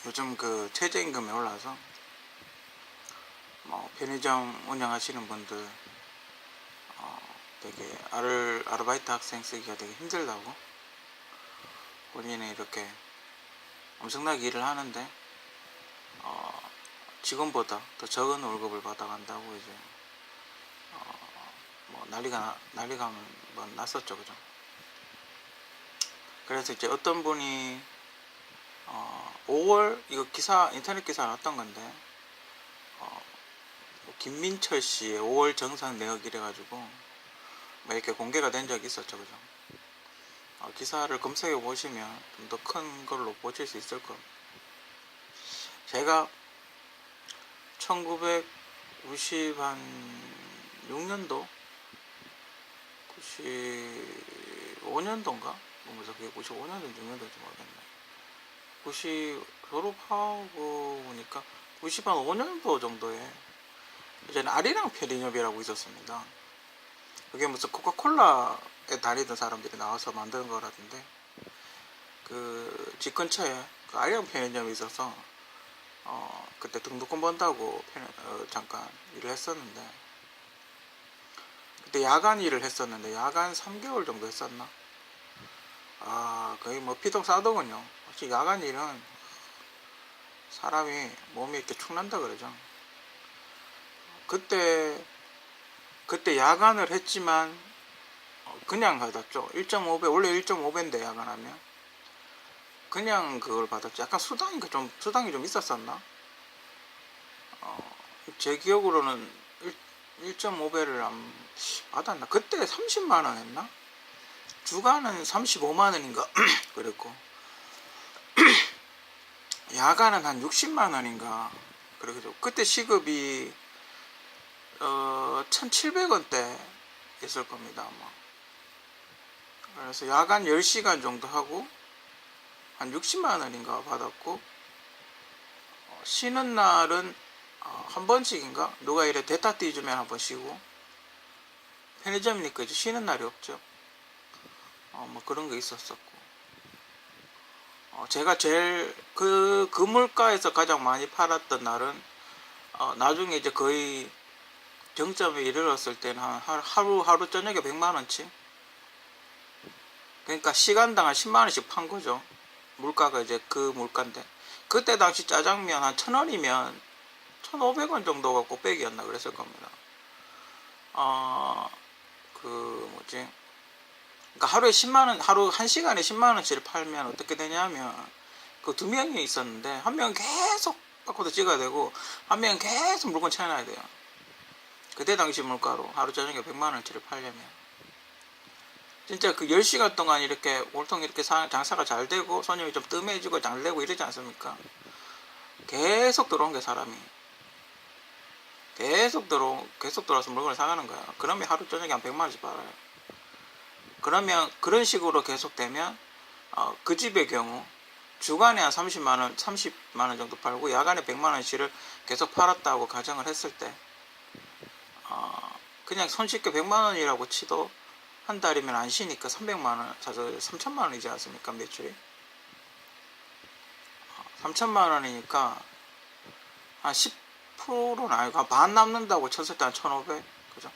요즘 그 최저임금이 올라서 뭐 편의점 운영하시는 분들 되게 아르바이트 학생 쓰기가 되게 힘들다고, 본인이 이렇게 엄청나게 일을 하는데 직원보다 더 적은 월급을 받아간다고 이제 뭐 난리가 뭐 났었죠, 그죠? 그래서 이제 어떤 분이 5월 이거 기사, 인터넷 기사 났던 건데 김민철 씨의 5월 정상 내역 이래가지고 뭐 이렇게 공개가 된 적이 있었죠, 그죠? 기사를 검색해 보시면 좀 더 큰 걸로 보실 수 있을 겁니다. 제가 1996년도 95년도인가? 뭐면서 그게 95년도인지 6년도인지 모르겠네. 90 졸업하고 보니까 95년도 정도에 이제는 아리랑 편의점이라고 있었습니다. 그게 무슨 코카콜라에 다니던 사람들이 나와서 만드는 거라던데, 그 집 근처에 그 아리랑 편의점이 있어서 그때 등록금 번다고 잠깐 일을 했었는데, 그때 야간 일을 했었는데 야간 3개월 정도 했었나? 거의 뭐 피똥 싸더군요. 혹시 야간 일은 사람이 몸이 이렇게 축난다 그러죠. 그때 야간을 했지만 그냥 받았죠. 1.5배, 원래 1.5배인데 야간하면 그냥 그걸 받았죠. 약간 수당이 좀 있었었나? 제 기억으로는 1.5배를 안 받았나? 그때 30만원 했나? 주간은 35만원인가? 그랬고 야간은 한 60만원인가? 그래서 그때 시급이 1,700원대 있을 겁니다, 아마. 그래서 야간 10시간 정도 하고 한 60만원인가 받았고, 쉬는 날은 한 번씩인가? 누가 이래 대타 띄주면 한 번 쉬고, 편의점이니까 이제 쉬는 날이 없죠. 뭐 그런 게 있었었고, 제가 제일 그 물가에서 가장 많이 팔았던 날은 나중에 이제 거의 정점에 이르렀을 때는 하루 저녁에 100만원치, 그러니까 시간당 한 10만원씩 판 거죠. 물가가 이제 그 물가인데, 그때 당시 짜장면 한 1,000원이면 1,500원 정도가 꼭배기였나 그랬을 겁니다. 그러니까 하루에 10만원, 하루 1시간에 10만원치를 팔면 어떻게 되냐면, 그 두 명이 있었는데 한 명은 계속 바코드 찍어야 되고 한 명은 계속 물건 채워놔야 돼요. 그때 당시 물가로 하루 저녁에 100만원치를 팔려면 진짜 그 10시간 동안 이렇게 보통 이렇게 장사가 잘 되고 손님이 좀 뜸해지고 잘 되고 이러지 않습니까? 계속 들어온 게 사람이 계속 들어와서 물건을 사가는 거야. 그러면 하루 저녁에 한 100만원씩 팔아요. 그러면 그런 식으로 계속되면 그 집의 경우 주간에 한 30만원 정도 팔고 야간에 100만원씩을 계속 팔았다고 가정을 했을 때 그냥 손쉽게 100만원이라고 치도 한 달이면 안 쉬니까 300만원, 3천만원이지 않습니까? 매출이 3천만원이니까 한 10%는 아니고 반 남는다고 쳤을 때 한 1,500, 그죠?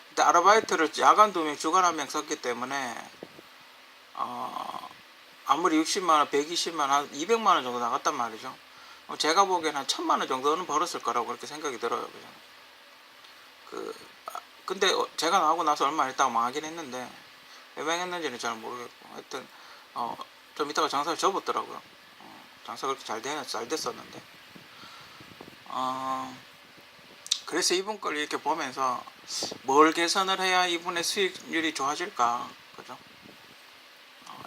근데 아르바이트를 야간 2명, 주간 1명 썼기 때문에 아무리 60만원, 120만원, 한 200만원 정도 나갔단 말이죠. 제가 보기에는 한 1,000만원 정도는 벌었을 거라고 그렇게 생각이 들어요, 그죠? 근데 제가 나오고 나서 얼마 있다가 망하긴 했는데 왜 망했는지는 잘 모르겠고, 하여튼 좀 이따가 장사를 접었더라고요. 장사가 그렇게 잘 됐었는데 그래서 이분 걸 이렇게 보면서 뭘 개선을 해야 이분의 수익률이 좋아질까, 그죠?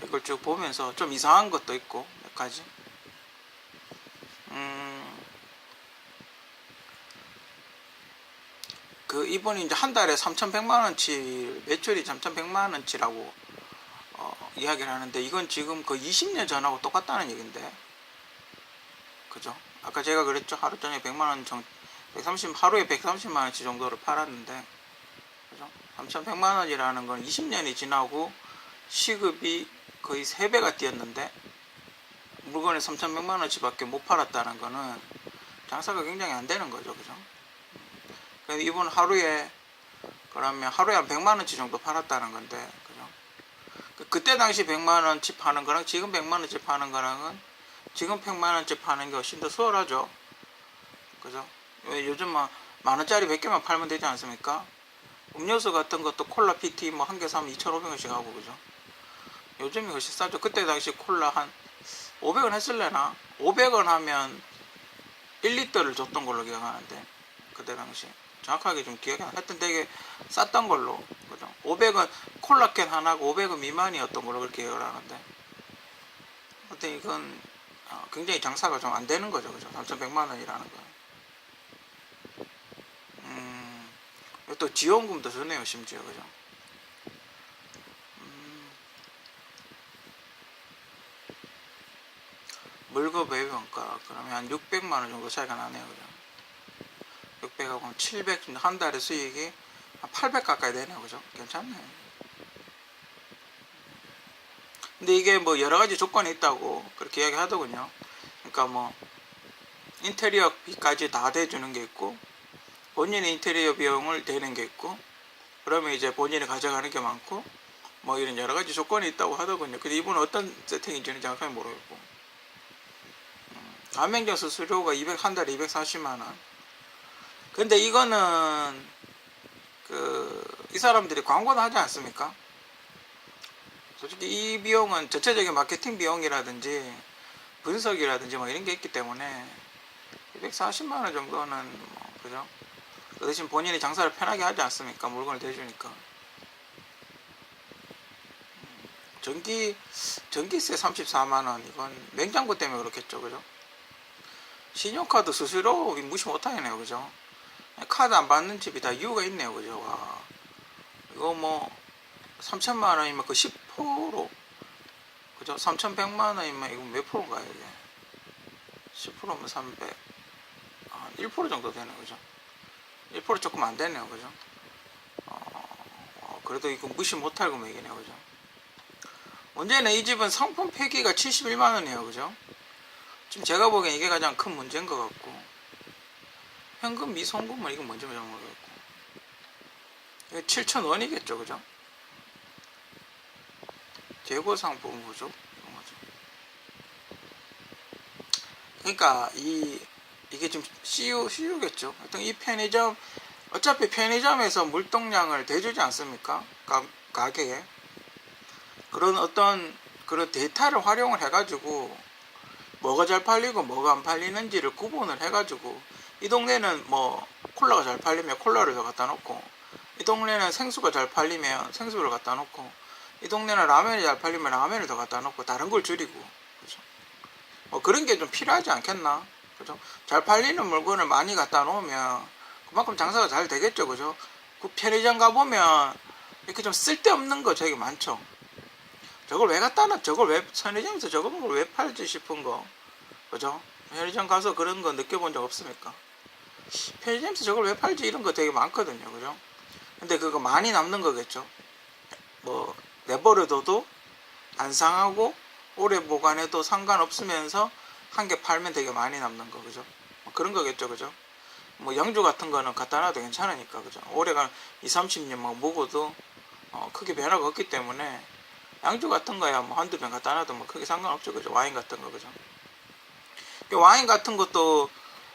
이걸 쭉 보면서 좀 이상한 것도 있고 몇 가지. 그 이분이 이제 한 달에 3,100만원치 매출이 3,100만원치라고 이야기를 하는데, 이건 지금 그 20년 전하고 똑같다는 얘기인데, 그죠? 아까 제가 그랬죠. 하루 저녁에 100만원 하루에 130만원치 정도를 팔았는데, 그죠? 3,100만원이라는 건 20년이 지나고 시급이 거의 3배가 뛰었는데 물건이 3,100만 원치밖에 못 팔았다는 거는 장사가 굉장히 안 되는 거죠, 그죠? 그래서 이분 하루에 그러면 하루에 한 100만 원치 정도 팔았다는 건데, 그죠? 그때 당시 100만 원치 파는 거랑 지금 100만 원치 파는 거랑은 지금 100만 원치 파는 게 훨씬 더 수월하죠, 그죠? 왜 요즘 만 원짜리 100개만 팔면 되지 않습니까? 음료수 같은 것도 콜라 PT 뭐 한 개 사면 2,500원씩 하고, 그죠? 요즘이 훨씬 싸죠. 그때 당시 콜라 한 500원 했을래나? 500원 하면 1리터를 줬던 걸로 기억하는데, 그때 당시 정확하게 좀 기억이 안 하여튼 되게 쌌던 걸로, 그죠? 500원 콜라캔 하나가 500원 미만이었던 걸로 그렇게 기억을 하는데, 하여튼 이건 굉장히 장사가 좀 안 되는 거죠, 그죠? 3,100만 원이라는 거. 또 지원금도 주네요, 심지어, 그죠? 물건 매입원가 그러면 한 600만 원 정도 차이가 나네요, 그죠? 600하고 700, 한 달에 수익이 한 800 가까이 되네요, 그죠? 괜찮네. 근데 이게 뭐 여러 가지 조건이 있다고 그렇게 이야기 하더군요. 그러니까 뭐 인테리어비까지 다 대주는 게 있고, 본인의 인테리어 비용을 대는 게 있고, 그러면 이제 본인이 가져가는 게 많고, 뭐 이런 여러 가지 조건이 있다고 하더군요. 근데 이분은 어떤 세팅인지는 정확하게 모르겠고, 가맹점 수수료가 한 달에 240만 원. 근데 이거는 이 사람들이 광고도 하지 않습니까? 솔직히 이 비용은 전체적인 마케팅 비용이라든지 분석이라든지 뭐 이런 게 있기 때문에 240만 원 정도는 뭐, 그죠? 그 대신 본인이 장사를 편하게 하지 않습니까? 물건을 대주니까. 전기세 34만 원, 이건 냉장고 때문에 그렇겠죠, 그죠? 신용카드 수수료 무시 못하겠네요, 그죠? 카드 안 받는 집이 다 이유가 있네요, 그죠? 와, 이거 뭐 3천만 원이면 그 10%, 그죠? 3,100만 원이면 이거 몇 프로인가요, 이게? 10%면 300, 1% 정도 되네, 그죠? 1% 조금 안 되네요, 그죠? 그래도 이거 무시 못할 금액이네요, 그죠? 문제는 이 집은 상품 폐기가 71만 원이에요, 그죠? 지금 제가 보기엔 이게 가장 큰 문제인 것 같고, 현금 미송금은 이건 뭔지 모르겠고, 이게 7,000원이겠죠, 그죠? 재고 상품 부족, 그러니까 이게 좀 CU겠죠. 하여튼 이 편의점, 어차피 편의점에서 물동량을 대주지 않습니까? 가게에. 그런 어떤 그런 데이터를 활용을 해가지고 뭐가 잘 팔리고 뭐가 안 팔리는지를 구분을 해가지고, 이 동네는 뭐 콜라가 잘 팔리면 콜라를 더 갖다 놓고, 이 동네는 생수가 잘 팔리면 생수를 갖다 놓고, 이 동네는 라면이 잘 팔리면 라면을 더 갖다 놓고, 다른 걸 줄이고, 그죠? 뭐 그런 게 좀 필요하지 않겠나, 그죠? 잘 팔리는 물건을 많이 갖다 놓으면 그만큼 장사가 잘 되겠죠, 그죠? 그 편의점 가보면 이렇게 좀 쓸데없는 거 되게 많죠. 저걸 왜 갖다 놔? 저걸 왜 편의점에서 저걸 왜 팔지 싶은 거, 그죠? 편의점 가서 그런 거 느껴본 적 없습니까? 편의점에서 저걸 왜 팔지 이런 거 되게 많거든요, 그죠? 근데 그거 많이 남는 거겠죠. 뭐 내버려둬도 안 상하고 오래 보관해도 상관없으면서 한 개 팔면 되게 많이 남는 거, 그죠? 뭐 그런 거겠죠, 그죠? 뭐 양주 같은 거는 갖다 놔도 괜찮으니까, 그죠? 오래간 2, 30년 막 먹어도 크게 변화가 없기 때문에 양주 같은 거야 뭐 한두 병 갖다 놔도 뭐 크게 상관없죠, 그죠? 와인 같은 거, 그죠? 와인 같은 것도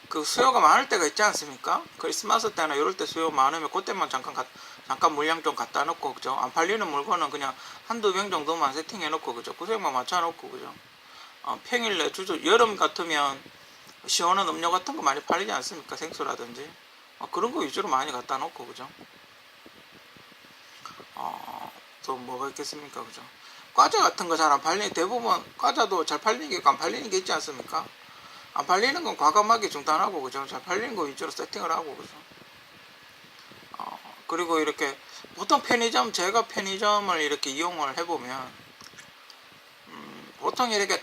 그 수요가 많을 때가 있지 않습니까? 크리스마스 때나 이럴 때 수요 많으면 그때만 잠깐 물량 좀 갖다 놓고, 그죠? 안 팔리는 물건은 그냥 한두 병 정도만 세팅해 놓고, 그죠? 구색만 맞춰 놓고, 그죠? 평일에 여름 같으면 시원한 음료 같은 거 많이 팔리지 않습니까? 생수라든지 그런 거 위주로 많이 갖다 놓고, 그죠? 또 뭐가 있겠습니까, 그죠? 과자 같은 거 잘 안 팔리는, 대부분 과자도 잘 팔리는 게 있고 안 팔리는 게 있지 않습니까? 안 팔리는 건 과감하게 중단하고, 그죠? 잘 팔리는 거 위주로 세팅을 하고, 그죠? 그리고 이렇게 보통 제가 편의점을 이렇게 이용을 해보면 보통 이렇게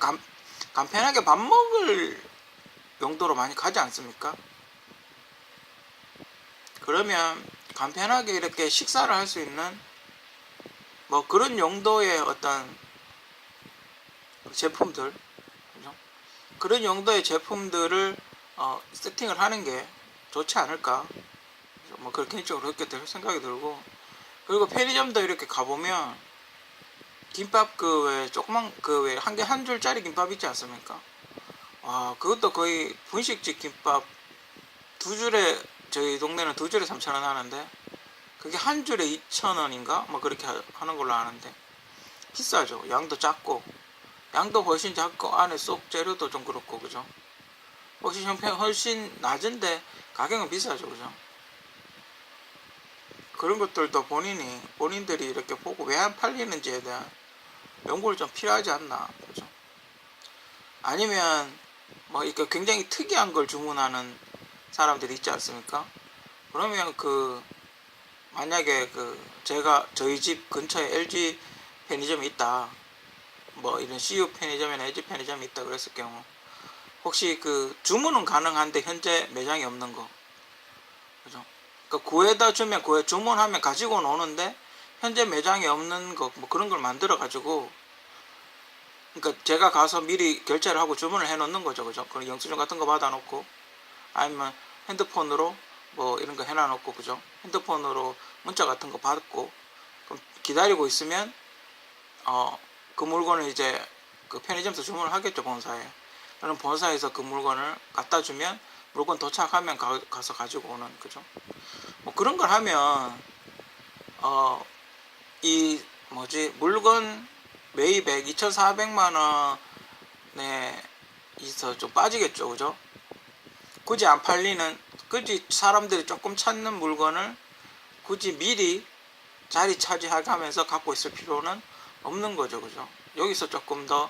간편하게 밥 먹을 용도로 많이 가지 않습니까? 그러면 간편하게 이렇게 식사를 할 수 있는 뭐 그런 용도의 어떤 제품들, 그죠? 그런 용도의 제품들을 세팅을 하는 게 좋지 않을까, 뭐 그렇게 개인적으로 그렇게 들 생각이 들고. 그리고 편의점도 이렇게 가보면 김밥 그 왜 조그만 그 왜 한 줄짜리 김밥 있지 않습니까? 와, 그것도 거의 분식집 김밥 두 줄에, 저희 동네는 두 줄에 3,000원 하는데 그게 한 줄에 2,000원인가 뭐 그렇게 하는 걸로 아는데 비싸죠. 양도 작고, 양도 훨씬 작고 안에 쏙 재료도 좀 그렇고, 그죠? 혹시 형편 훨씬 낮은데 가격은 비싸죠, 그죠? 그런 것들도 본인들이 이렇게 보고 왜 안 팔리는지에 대한 연구를 좀 필요하지 않나, 그죠? 아니면 뭐 이렇게 굉장히 특이한 걸 주문하는 사람들이 있지 않습니까? 그러면 만약에 저희 집 근처에 LG 편의점이 있다, 뭐 이런 CU 편의점이나 LG 편의점이 있다 그랬을 경우, 혹시 주문은 가능한데 현재 매장이 없는 거, 그죠? 그러니까 구해다 주면 주문하면 가지고 오는데 현재 매장이 없는 거, 뭐 그런 걸 만들어 가지고, 그러니까 제가 가서 미리 결제를 하고 주문을 해 놓는 거죠, 그죠? 그런 영수증 같은 거 받아 놓고, 아니면 핸드폰으로 뭐 이런 거 해놔 놓고, 그죠? 핸드폰으로 문자 같은 거 받고, 그럼 기다리고 있으면 그 물건을 이제 그 편의점에서 주문을 하겠죠, 본사에. 그럼 본사에서 그 물건을 갖다 주면 물건 도착하면 가서 가지고 오는, 그죠? 뭐 그런 걸 하면 이 물건 매입액 2,400만 원에 있어 좀 빠지겠죠, 그죠? 굳이 안 팔리는, 굳이 사람들이 조금 찾는 물건을 굳이 미리 자리 차지하게 하면서 갖고 있을 필요는 없는 거죠, 그죠? 여기서 조금 더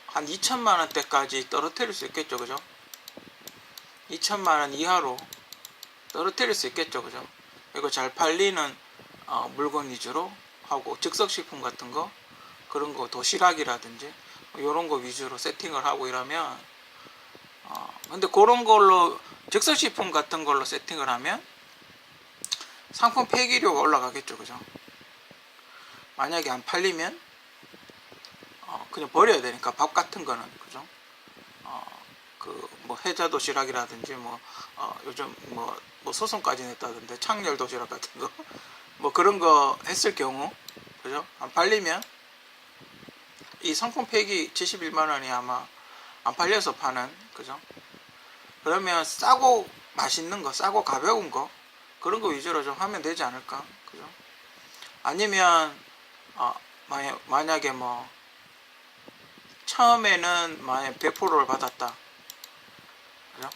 한 2천만 원대까지 떨어뜨릴 수 있겠죠, 그죠? 2천만 원 이하로 떨어뜨릴 수 있겠죠, 그죠? 그리고 잘 팔리는 물건 위주로 하고, 즉석식품 같은 거, 그런 거 도시락이라든지 이런 거 위주로 세팅을 하고 이러면, 근데 그런 걸로 즉석식품 같은 걸로 세팅을 하면 상품 폐기료가 올라가겠죠, 그죠? 만약에 안 팔리면 그냥 버려야 되니까, 밥 같은 거는, 그죠? 뭐 해자 도시락이라든지 요즘 소송까지 냈다던데 창렬 도시락 같은 거 뭐 그런 거 했을 경우, 그죠? 안 팔리면 이 상품 폐기 71만 원이 아마 안 팔려서 파는, 그죠? 그러면 싸고 맛있는 거, 싸고 가벼운 거, 그런 거 위주로 좀 하면 되지 않을까, 그죠? 아니면 만약에 처음에는 만약 100%를 받았다, 그죠?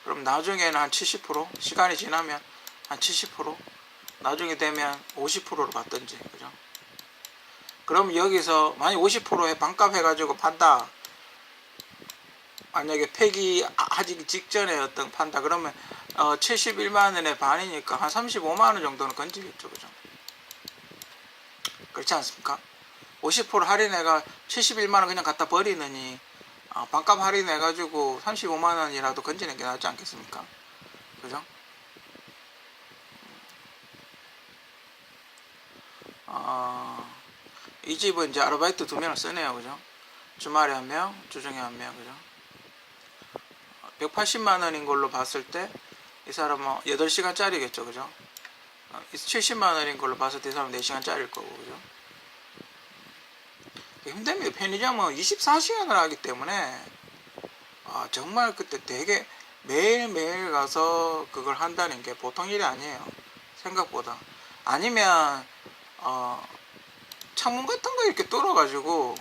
그럼 나중에는 한 70%, 시간이 지나면 한 70%, 나중에 되면 50%를 받든지, 그죠? 그럼 여기서 만약 50%에 반값 해가지고 판다, 만약에 폐기하기 직전에 판다, 그러면 71만 원의 반이니까 한 35만 원 정도는 건지겠죠, 그죠? 그렇지 않습니까? 50% 할인해가 71만 원 그냥 갖다 버리느니 반값 할인해가지고 35만 원이라도 건지는 게 낫지 않겠습니까? 그죠? 이 집은 이제 아르바이트 2명을 쓰네요, 그죠? 주말에 1명, 주중에 1명, 그죠? 180만 원인 걸로 봤을 때 이 사람은 8시간짜리겠죠, 그죠? 70만 원인 걸로 봤을 때 이 사람은 4시간짜리일 거고, 그죠? 힘듭니다. 편의점은 24시간을 하기 때문에 정말 그때 되게 매일매일 가서 그걸 한다는 게 보통 일이 아니에요, 생각보다. 아니면 창문 같은 거 이렇게 뚫어가지고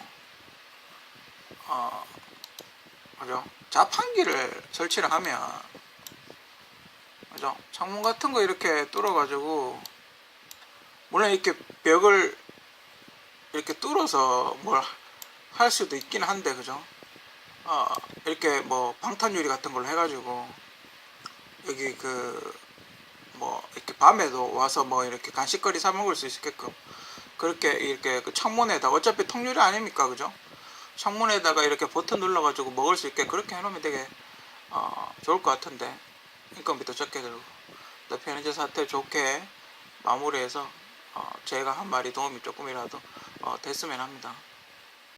그죠? 자판기를 설치를 하면, 그죠? 창문 같은 거 이렇게 뚫어가지고, 물론 이렇게 벽을 이렇게 뚫어서 뭘 할 수도 있긴 한데, 그죠? 이렇게 방탄유리 같은 걸로 해가지고 여기 이렇게 밤에도 와서 이렇게 간식거리 사 먹을 수 있게끔, 그렇게 이렇게 창문에다, 어차피 통유리 아닙니까, 그죠? 창문에다가 이렇게 버튼 눌러가지고 먹을 수 있게 그렇게 해놓으면 되게 좋을 것 같은데, 인건비도 적게 들고 또 편의점 사태 좋게 마무리해서 제가 한 말이 도움이 조금이라도 됐으면 합니다.